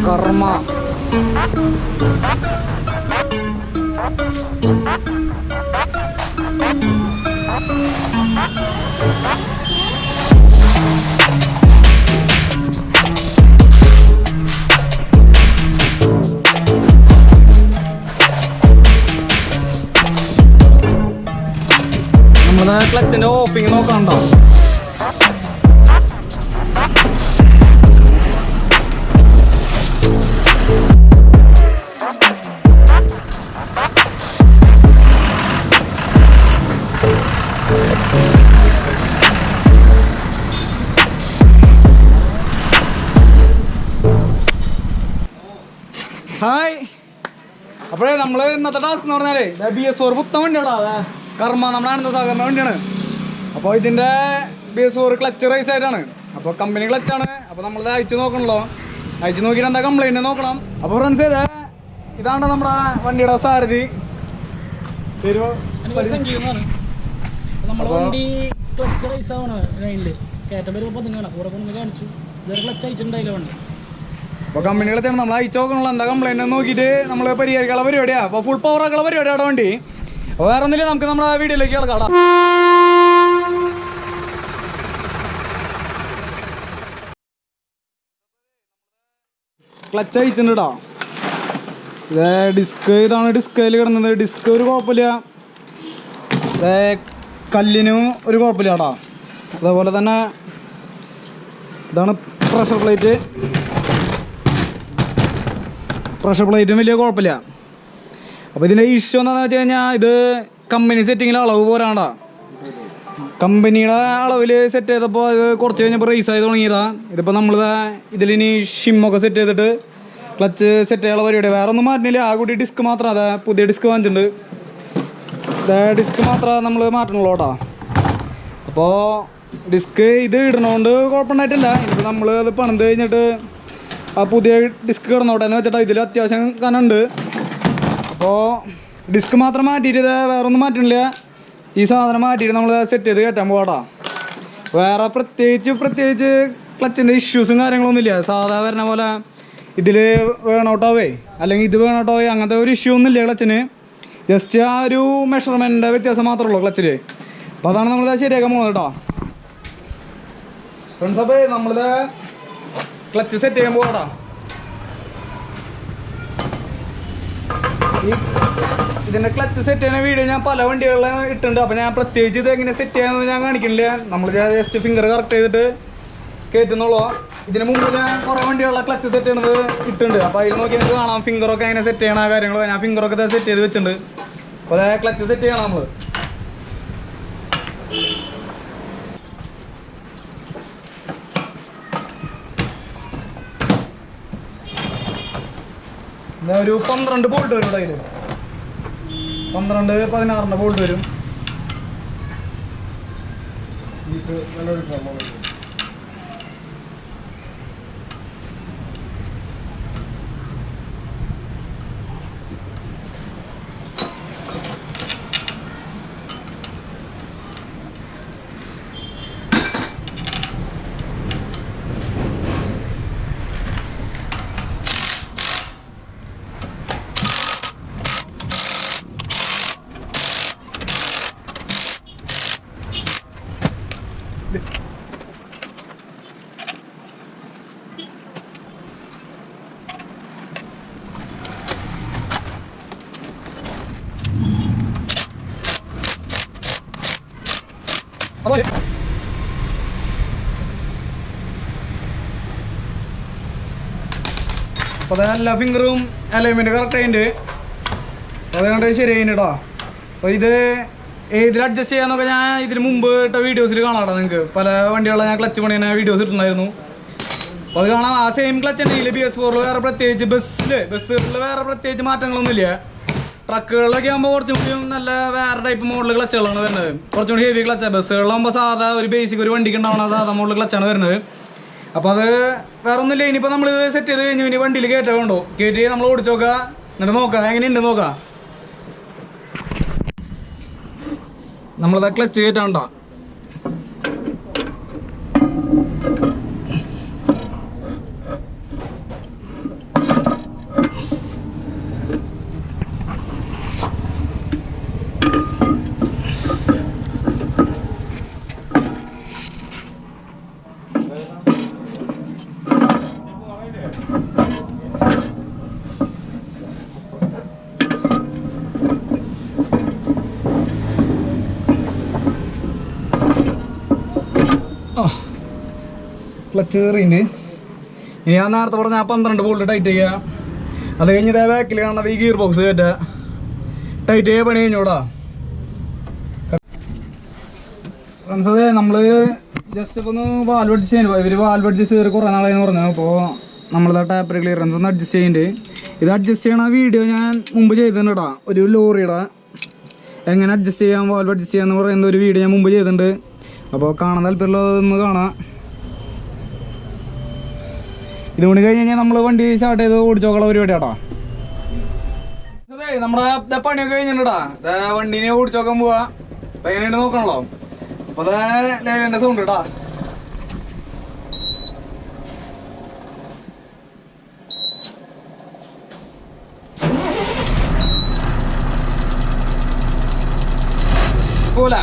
കർമ്മ. നമ്മളെ ക്ലച്ചിന്റെ ഓപ്പിങ് നോക്കാണ്ടോ. ഹായ്. അപ്പോഴേ നമ്മള് ഇന്നത്തെ ടാസ്ക് എന്ന് പറഞ്ഞാലേ BS4 പുത്തൻ വണ്ടിയാടാ. കർമ്മ നമ്മളാണെന്ന സാധാരണ വണ്ടിയാണ്. അപ്പോൾ ഇതിൻ്റെ BS4 ക്ലച്ച് റൈസ് ആയിട്ടാണ്. അപ്പോൾ കമ്പനി ക്ലച്ചാണ്. അപ്പോൾ നമ്മളത് അയച്ചു നോക്കണല്ലോ. അയച്ചു നോക്കിയിട്ട് എന്താ കംപ്ലൈൻറ്റ് നോക്കണം. അപ്പോൾ ഫ്രണ്ട്സ് ഇതാണ് നമ്മുടെ വണ്ടിയുടെ സാരഥി. നമ്മുടെ വണ്ടി ക്ലച്ച് റൈസ് ആവണം. ലൈനില് കയറ്റം വരുമ്പോൾ പതിനാണ് കൂടെ കൊണ്ട് കാണിച്ചു. ഇതൊരു ക്ലച്ച് അയച്ചിട്ടുണ്ടായില്ല വണ്ടി. അപ്പോൾ കമ്പനി ക്ലച്ചാണ് നമ്മൾ അയച്ചു നോക്കണല്ലോ. എന്താ കംപ്ലൈൻറ്റ് നോക്കിയിട്ട് നമ്മൾ പരിഹരിക്കാനുള്ള പരിപാടിയാണ്. അപ്പോൾ ഫുൾ പവർ ആക്കുള്ള പരിപാടിയാണ് വണ്ടി. അപ്പോൾ വേറെ ഒന്നുമില്ല, നമുക്ക് നമ്മുടെ വീഡിയോയിലേക്ക് കിടക്കാം. ക്ലച്ച് അയച്ചിട്ടുണ്ട് കേട്ടോ. ഇതാണ് ഡിസ്കയിൽ കിടന്നത്. ഡിസ്ക് ഒരു കുഴപ്പമില്ല. കല്ലിനും ഒരു കുഴപ്പമില്ല കേട്ടോ. അതേപോലെ തന്നെ ഇതാണ് പ്രഷർ പ്ലേറ്റും വലിയ കുഴപ്പമില്ല. അപ്പോൾ ഇതിൻ്റെ ഇഷ്യൂ എന്താണെന്ന് വെച്ച് കഴിഞ്ഞാൽ ഇത് കമ്പനി സെറ്റിങ്ങിൽ അളവ് പോരാണ്ടാ. കമ്പനിയുടെ അളവിൽ സെറ്റ് ചെയ്തപ്പോൾ ഇത് കുറച്ച് കഴിഞ്ഞപ്പോൾ റേസ് ആയി തുടങ്ങിയതാണ്. ഇതിപ്പോൾ നമ്മളിത് ഇതിലിനി ഷിമ്മൊക്കെ സെറ്റ് ചെയ്തിട്ട് ക്ലച്ച് സെറ്റ് ചെയ്യാനുള്ള പരിപാടി. വേറെ ഒന്നും മാറ്റുന്നില്ല. ആ കൂടി ഡിസ്ക് മാത്രം. അതെ, പുതിയ ഡിസ്ക് വാങ്ങിച്ചിട്ടുണ്ട്. ഡിസ്ക് മാത്രമേ നമ്മൾ മാറ്റണുള്ളൂ കേട്ടോ. അപ്പോൾ ഡിസ്ക് ഇത് ഇടണോണ്ട് കുഴപ്പമുണ്ടായിട്ടില്ല. ഇനിയിപ്പോൾ നമ്മൾ അത് പണിത് കഴിഞ്ഞിട്ട് ആ പുതിയ ഡിസ്ക് കിടന്നോട്ടെ എന്ന് വെച്ചിട്ട് ഇതിൽ അത്യാവശ്യം കനുണ്ട്. അപ്പോൾ ഡിസ്ക് മാത്രം മാറ്റിയിട്ട് വേറെ ഒന്നും മാറ്റണില്ല. ഈ സാധനം മാറ്റിയിട്ട് നമ്മൾ സെറ്റ് ചെയ്ത് കയറ്റാൻ പോകാട്ടോ. വേറെ പ്രത്യേകിച്ച് ക്ലച്ചിൻ്റെ ഇഷ്യൂസും കാര്യങ്ങളൊന്നുമില്ല. സാധാ വരുന്ന പോലെ ഇതിൽ വേണോട്ടാവേ അല്ലെങ്കിൽ ഇത് വേണോട്ടാവേ അങ്ങനത്തെ ഒരു ഇഷ്യൂ ഒന്നുമില്ല ക്ലച്ചിന്. ജസ്റ്റ് ആ ഒരു മെഷർമെൻറ്റിൻ്റെ വ്യത്യാസം മാത്രമേ ഉള്ളൂ ക്ലച്ചിൽ. അപ്പോൾ അതാണ് നമ്മളിത് ശരിയാക്കാൻ പോകുന്നത് കേട്ടോ. ഫ്രണ്ട്സ്, അപ്പോൾ നമ്മളിത് ക്ലച്ച് സെറ്റ് ചെയ്യാൻ പോകട്ടോ. ഇതിൻ്റെ ക്ലച്ച് സെറ്റ് ചെയ്യുന്ന വീഡിയോ ഞാൻ പല വണ്ടികളിലും ഇട്ടുണ്ട്. അപ്പോൾ ഞാൻ പ്രത്യേകിച്ച് ഇത് എങ്ങനെ സെറ്റ് ചെയ്യാമെന്ന് ഞാൻ കാണിക്കണില്ല. നമ്മൾ ജസ്റ്റ് ഫിംഗർ കറക്റ്റ് ചെയ്തിട്ട് കയറ്റുന്നുള്ളൂ. ഇതിന് മുമ്പ് ഞാൻ കുറേ വണ്ടികളുടെ ക്ലച്ച് സെറ്റ് ചെയ്യണത് ഇട്ടുണ്ട്. അപ്പോൾ അതിൽ നോക്കി നമുക്ക് കാണാം ഫിംഗറൊക്കെ എങ്ങനെ സെറ്റ് ചെയ്യണ കാര്യങ്ങൾ. ഞാൻ ഫിംഗറൊക്കെ സെറ്റ് ചെയ്ത് വെച്ചിട്ടുണ്ട്. അപ്പോൾ അതേ ക്ലച്ച് സെറ്റ് ചെയ്യണം നമ്മൾ. ഒരു 12 ബോൾട്ട് വരും അതിൽ. 12-16 ബോൾട്ട് വരും. അപ്പോൾ എല്ലാ ഫിംഗറും അലൈൻമെൻറ്റ് കറക്റ്റ് ആയിട്ടുണ്ട്. അതുകൊണ്ട് ശരിയായിട്ടുണ്ട് കേട്ടോ. അപ്പോൾ ഇത് ഇതിൽ അഡ്ജസ്റ്റ് ചെയ്യാന്നൊക്കെ ഞാൻ ഇതിന് മുമ്പ് ഇട്ട വീഡിയോസിൽ കാണാട്ടോ. നിങ്ങൾക്ക് പല വണ്ടികളിലെ ഞാൻ ക്ലച്ച് പണിയുന്ന വീഡിയോസ് ഇട്ടുണ്ടായിരുന്നു. അപ്പോൾ അത് കാണാം. ആ സെയിം ക്ലച്ച് ഉണ്ടെങ്കിൽ BS4 വേറെ പ്രത്യേകിച്ച് ബസ്സുകളിൽ വേറെ പ്രത്യേകിച്ച് മാറ്റങ്ങളൊന്നുമില്ല. ട്രക്കുകളിലൊക്കെ ആകുമ്പോൾ കുറച്ചും കൂടി നല്ല വേറെ ടൈപ്പ് മോഡൽ ക്ലച്ചുകളാണ് വരുന്നത്. കുറച്ചും കൂടി ഹെവി ക്ലച്ചാണ്. ബസ്സുകളിലാകുമ്പോൾ സാധാ ഒരു ബേസിക് ഒരു വണ്ടിക്ക് ഉണ്ടാവണ സാധാ മോഡൽ ക്ലച്ചാണ് വരുന്നത്. അപ്പോൾ അത് വേറെ ഒന്നുമില്ല. ഇനിയിപ്പോൾ നമ്മൾ സെറ്റ് ചെയ്ത് കഴിഞ്ഞു. ഇനി വണ്ടിയിൽ കയറ്റാൻ കൊണ്ടോ കയറ്റി നമ്മൾ ഓടിച്ചു നോക്കുക. എന്നിട്ട് നോക്കാം എങ്ങനെയുണ്ട് നോക്കാം. നമ്മളത് ക്ലച്ച് കയറ്റാണ്ടോ. ക്ലച്ച് കയറിയിട്ടുണ്ട്. ഇനി ഞാൻ നേരത്തെ പറഞ്ഞ 12 ബോൾട്ട് ടൈറ്റ് ചെയ്യുക. അത് കഴിഞ്ഞ് ഇതേ ബാക്കിൽ കാണുന്നത് ഈ ഗിയർ ബോക്സ് കയറ്റുക. ടൈറ്റ് ചെയ്യുക, പണി കഴിഞ്ഞൂടാ. ഫ്രണ്ട്സ്, അതെ നമ്മൾ ജസ്റ്റ് ഇപ്പോൾ ഒന്ന് വാൽവ് അഡ്ജസ്റ്റ് ചെയ്യുന്നു. ഇവർ വാൽവ് അഡ്ജസ്റ്റ് ചെയ്ത് കുറേ നാളായെന്ന് പറഞ്ഞു. അപ്പോൾ നമ്മളിതാ ടാപ്പർ ക്ലിയറൻസ് ഒന്ന് അഡ്ജസ്റ്റ് ചെയ്യുന്നുണ്ട്. ഇത് അഡ്ജസ്റ്റ് ചെയ്യണ വീഡിയോ ഞാൻ മുമ്പ് ചെയ്തിട്ടുണ്ട് കേട്ടോ. ഒരു ലോറിയുടെ എങ്ങനെ അഡ്ജസ്റ്റ് ചെയ്യാം, വാൽവ് അഡ്ജസ്റ്റ് ചെയ്യാന്ന് പറയുന്ന ഒരു വീഡിയോ ഞാൻ മുമ്പ് ചെയ്തിട്ടുണ്ട്. അപ്പോൾ കാണാൻ താല്പര്യമുള്ളതൊന്ന് കാണാം. ഇതുകൊണ്ട് കഴിഞ്ഞ് കഴിഞ്ഞാൽ നമ്മൾ വണ്ടി സ്റ്റാർട്ട് ചെയ്ത് ഓടിച്ചോക്കള പരിപാടി കേട്ടോ. അതെ, നമ്മുടെ പണിയൊക്കെ കഴിഞ്ഞിട്ടാ. വണ്ടീനെ ഓടിച്ചോക്കാൻ പോവാ. അപ്പം എങ്ങനെയുണ്ട് നോക്കണല്ലോ. അപ്പോൾ അതെ ലൈലൻ്റെ സൗണ്ട് കേട്ടാ. പോലെ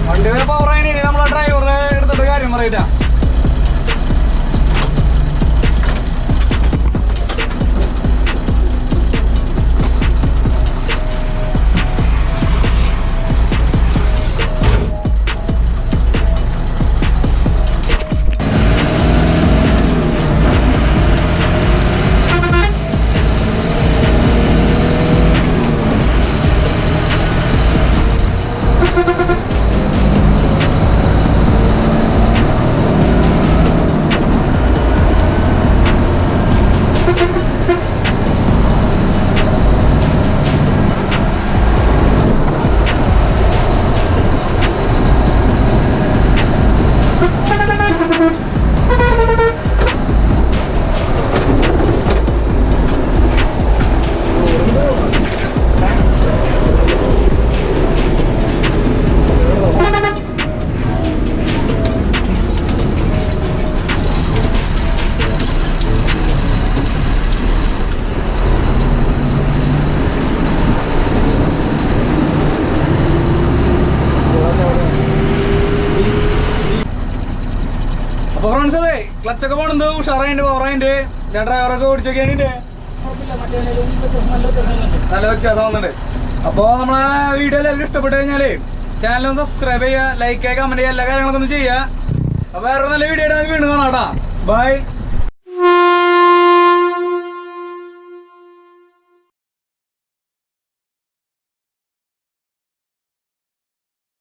വണ്ടി പവറായി നമ്മളെ ഡ്രൈവറെ എടുത്തിട്ട് കാര്യം പറയില്ല. അപ്പോൾ ഫ്രണ്ട്സ്, അതെ ക്ലച്ചൊക്കെ പോണത് ഉഷാറായിട്ട് പവറായിട്ട് ഡ്രൈവറൊക്കെ ഓടിച്ചൊക്കെയായിട്ട് നല്ല വ്യത്യാസം തോന്നുന്നുണ്ട്. അപ്പോൾ നമ്മളെ വീഡിയോ എല്ലാവർക്കും ഇഷ്ടപ്പെട്ട് കഴിഞ്ഞാൽ ചാനലൊന്ന് സബ്സ്ക്രൈബ് ചെയ്യുക, ലൈക്ക് ചെയ്യുക, കമൻറ്റ് ചെയ്യുക, എല്ലാ കാര്യങ്ങളൊക്കെ ഒന്ന് ചെയ്യുക. അപ്പോൾ വേറെ നല്ല വീഡിയോ ആയിട്ട് വീണ്ടും കാണാം കേട്ടോ. ബൈ.